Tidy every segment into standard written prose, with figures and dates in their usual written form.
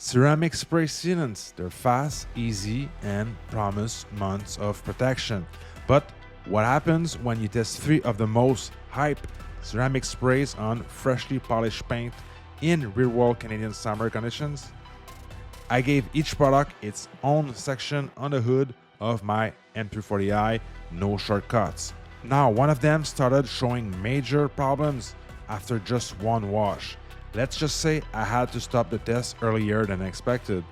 Ceramic spray sealants, they're fast, easy, and promise months of protection. But what happens when you test three of the most hype ceramic sprays on freshly polished paint in real-world Canadian summer conditions? I gave each product its own section on the hood of my M340i, no shortcuts. Now, one of them started showing major problems after just one wash. Let's just say I had to stop the test earlier than expected.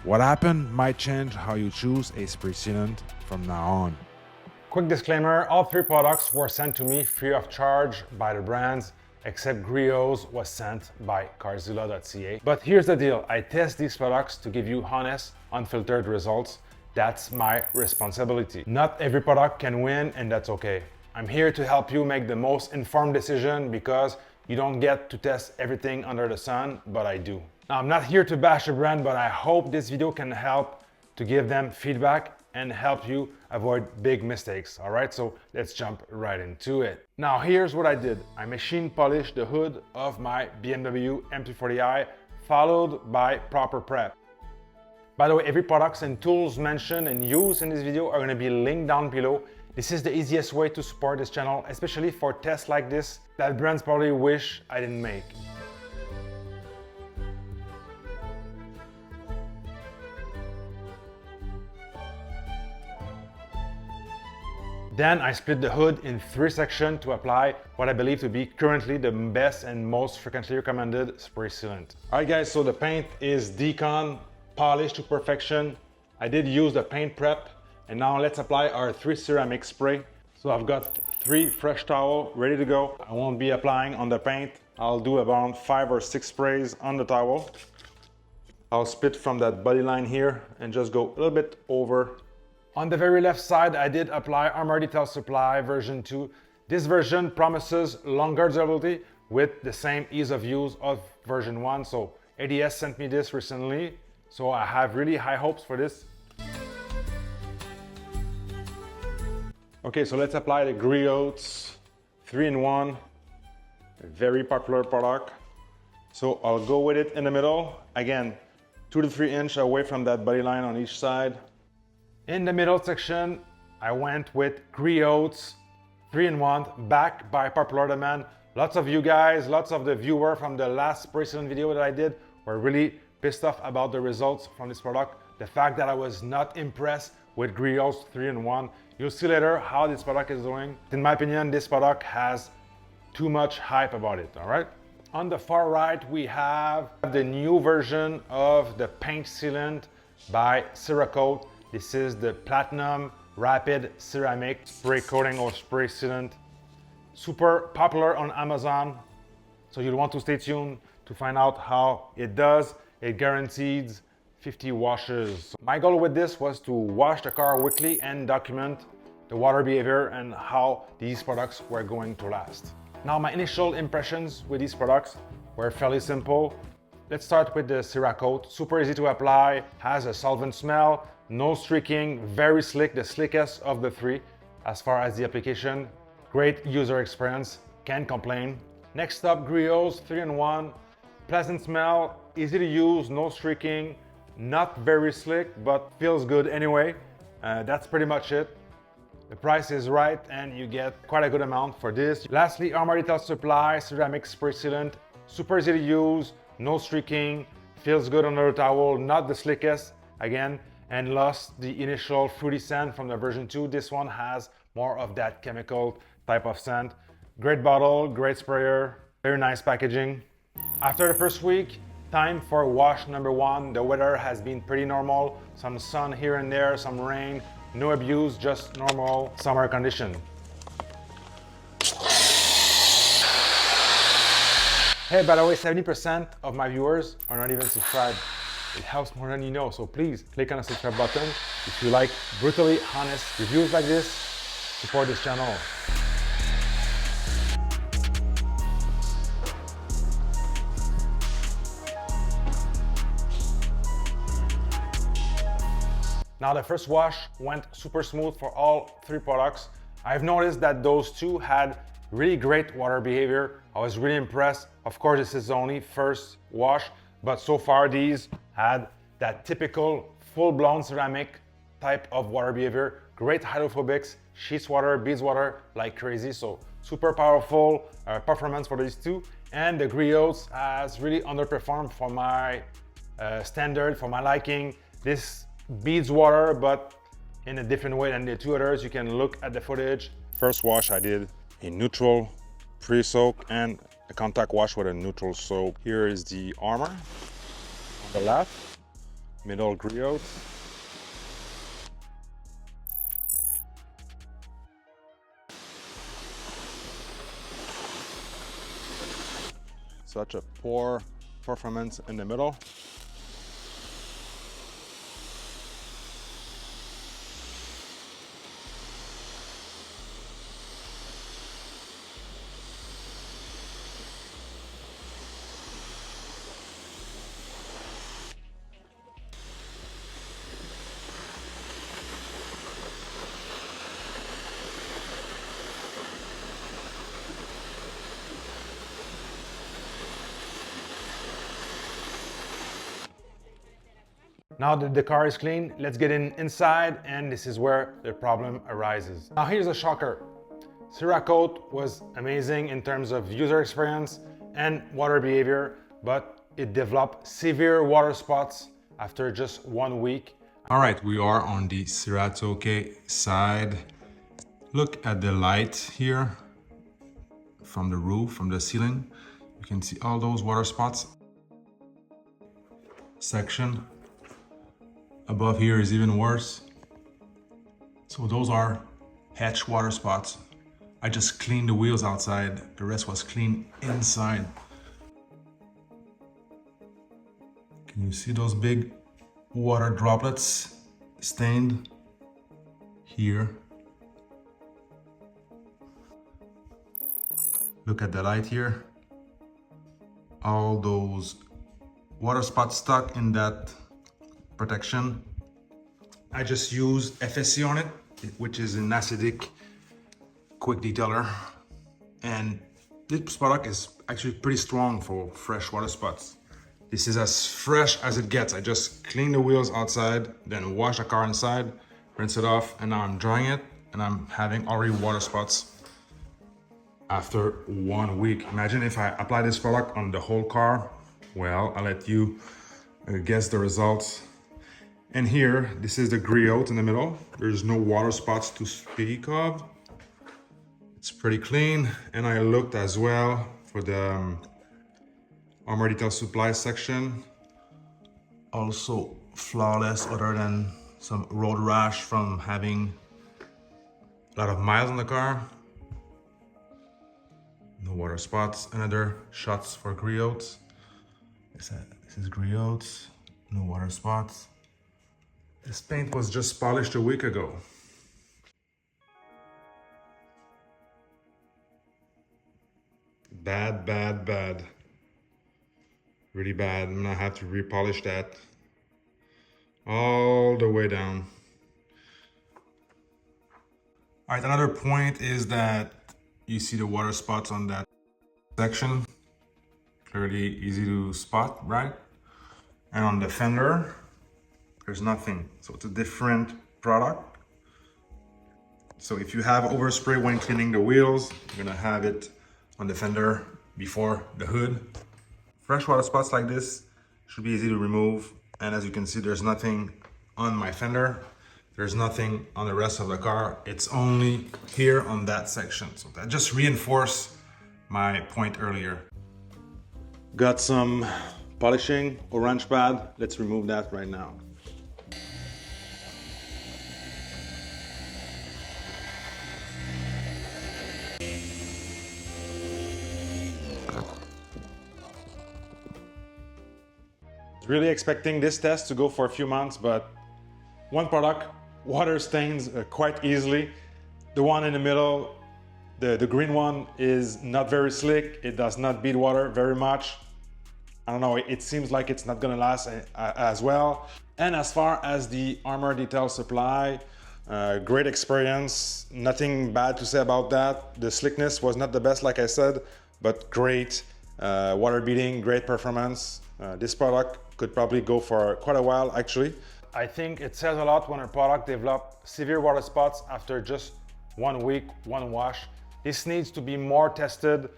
What happened might change how you choose a spray sealant from now on. Quick disclaimer, all three products were sent to me free of charge by the brands, except Griot's was sent by Carzilla.ca. But here's the deal, I test these products to give you honest, unfiltered results. That's my responsibility. Not every product can win, and that's okay. I'm here to help you make the most informed decision because you don't get to test everything under the sun, but I do. Now, I'm not here to bash a brand, but I hope this video can help to give them feedback and help you avoid big mistakes. All right, so let's jump right into it. Now, here's what I did. I machine polished the hood of my BMW M340i, followed by proper prep. By the way, every products and tools mentioned and used in this video are gonna be linked down below. This is the easiest way to support this channel, especially for tests like this that brands probably wish I didn't make. Then I split the hood in three sections to apply what I believe to be currently the best and most frequently recommended spray sealant. All right guys, so the paint is Decon, polished to perfection. I did use the paint prep, and now let's apply our three ceramic spray. So I've got three fresh towels ready to go. I won't be applying on the paint. I'll do about 5 or 6 sprays on the towel. I'll split from that body line here and just go a little bit over. On the very left side, I did apply Armor Detail Supply version 2. This version promises longer durability with the same ease of use of version 1. So ADS sent me this recently, so I have really high hopes for this. Okay, so let's apply the Griot's 3-in-1, a very popular product. So I'll go with it in the middle. Again, 2 to 3 inches away from that body line on each side. In the middle section, I went with Griot's 3-in-1, backed by popular demand. Lots of you guys, lots of the viewers from the last spray sealant video that I did were really pissed off about the results from this product. The fact that I was not impressed with Griot's 3-in-1. You'll see later how this product is doing. In my opinion, this product has too much hype about it, all right? On the far right, we have the new version of the paint sealant by Cerakote. This is the Platinum Rapid Ceramic Spray Coating or Spray Sealant. Super popular on Amazon, so you'll want to stay tuned to find out how it does. It guarantees 50 washes. My goal with this was to wash the car weekly and document the water behavior and how these products were going to last. Now, my initial impressions with these products were fairly simple. Let's start with the Cerakote. Super easy to apply, has a solvent smell, no streaking, very slick, the slickest of the three as far as the application. Great user experience, can't complain. Next up, Griot's 3-in-1. Pleasant smell, easy to use, no streaking, not very slick, but feels good anyway. That's pretty much it. The price is right and you get quite a good amount for this. Lastly, Armor Detail Supply Ceramic Spray Sealant. Super easy to use, no streaking, feels good under the towel, not the slickest, again, and lost the initial fruity scent from the version 2. This one has more of that chemical type of scent. Great bottle, great sprayer, very nice packaging. After the first week, time for wash number 1. The weather has been pretty normal. Some sun here and there, some rain, no abuse, just normal summer condition. Hey, by the way, 70% of my viewers are not even subscribed. It helps more than you know, so please click on the subscribe button if you like brutally honest reviews like this. Support this channel. Now the first wash went super smooth for all three products. I've noticed that those two had really great water behavior. I was really impressed. Of course, this is only first wash, but so far these had that typical full-blown ceramic type of water behavior. Great hydrophobics, sheets water, beads water like crazy. So super powerful performance for these two. And the griots has really underperformed for my standard, for my liking. This beads water, but in a different way than the two others. You can look at the footage. First wash I did a neutral pre-soak and a contact wash with a neutral soap. Here is the armor on the left, middle griot. Such a poor performance in the middle. Now that the car is clean, let's get inside, and this is where the problem arises. Now here's a shocker. Cerakote was amazing in terms of user experience and water behavior, but it developed severe water spots after just 1 week. All right, we are on the Cerakote side. Look at the light here from the roof, from the ceiling. You can see all those water spots. Section above here is even worse. So those are hatch water spots. I just cleaned the wheels outside. The rest was clean inside. Can you see those big water droplets stained here? Look at the light here. All those water spots stuck in that protection. I just used FSC on it, which is an acidic quick detailer, and this product is actually pretty strong for fresh water spots. This is as fresh as it gets. I just clean the wheels outside, then wash the car inside, rinse it off, and now I'm drying it, and I'm having already water spots after 1 week. Imagine if I apply this product on the whole car. Well, I'll let you guess the results. And here, this is the griot in the middle. There's no water spots to speak of. It's pretty clean. And I looked as well for the Armor Detail Supply section. Also flawless, other than some road rash from having a lot of miles on the car. No water spots. Another shots for griots. This is griots. No water spots. This paint was just polished a week ago. Bad, bad, bad. Really bad. I'm gonna have to repolish that all the way down. All right, another point is that you see the water spots on that section. Clearly easy to spot, right? And on the fender, there's nothing. So it's a different product. So if you have overspray when cleaning the wheels, you're gonna have it on the fender before the hood. Fresh water spots like this should be easy to remove. And as you can see, there's nothing on my fender. There's nothing on the rest of the car. It's only here on that section. So that just reinforced my point earlier. Got some polishing, orange pad. Let's remove that right now. Really expecting this test to go for a few months, but one product, water stains quite easily. The one in the middle, the green one, is not very slick. It does not bead water very much. I don't know, it seems like it's not gonna last as well. And as far as the Armor Detail Supply, great experience, nothing bad to say about that. The slickness was not the best, like I said, but great water beading, great performance. This product could probably go for quite a while actually. I think it says a lot when a product develops severe water spots after just 1 week, one wash. This needs to be more tested.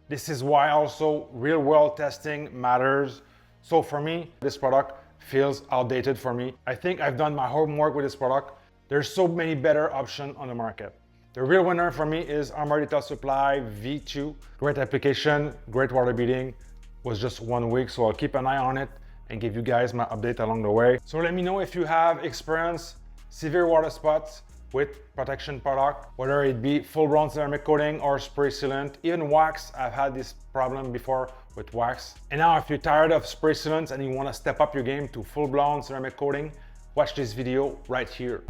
This is why also real world testing matters. So for me, this product feels outdated for me. I think I've done my homework with this product. There's so many better options on the market. The real winner for me is Armor Detail Supply V2. Great application, great water beading. Was just 1 week, so I'll keep an eye on it and give you guys my update along the way. So let me know if you have experienced severe water spots with protection product, whether it be full blown ceramic coating or spray sealant, even wax. I've had this problem before with wax. And now if you're tired of spray sealants and you want to step up your game to full blown ceramic coating, watch this video right here.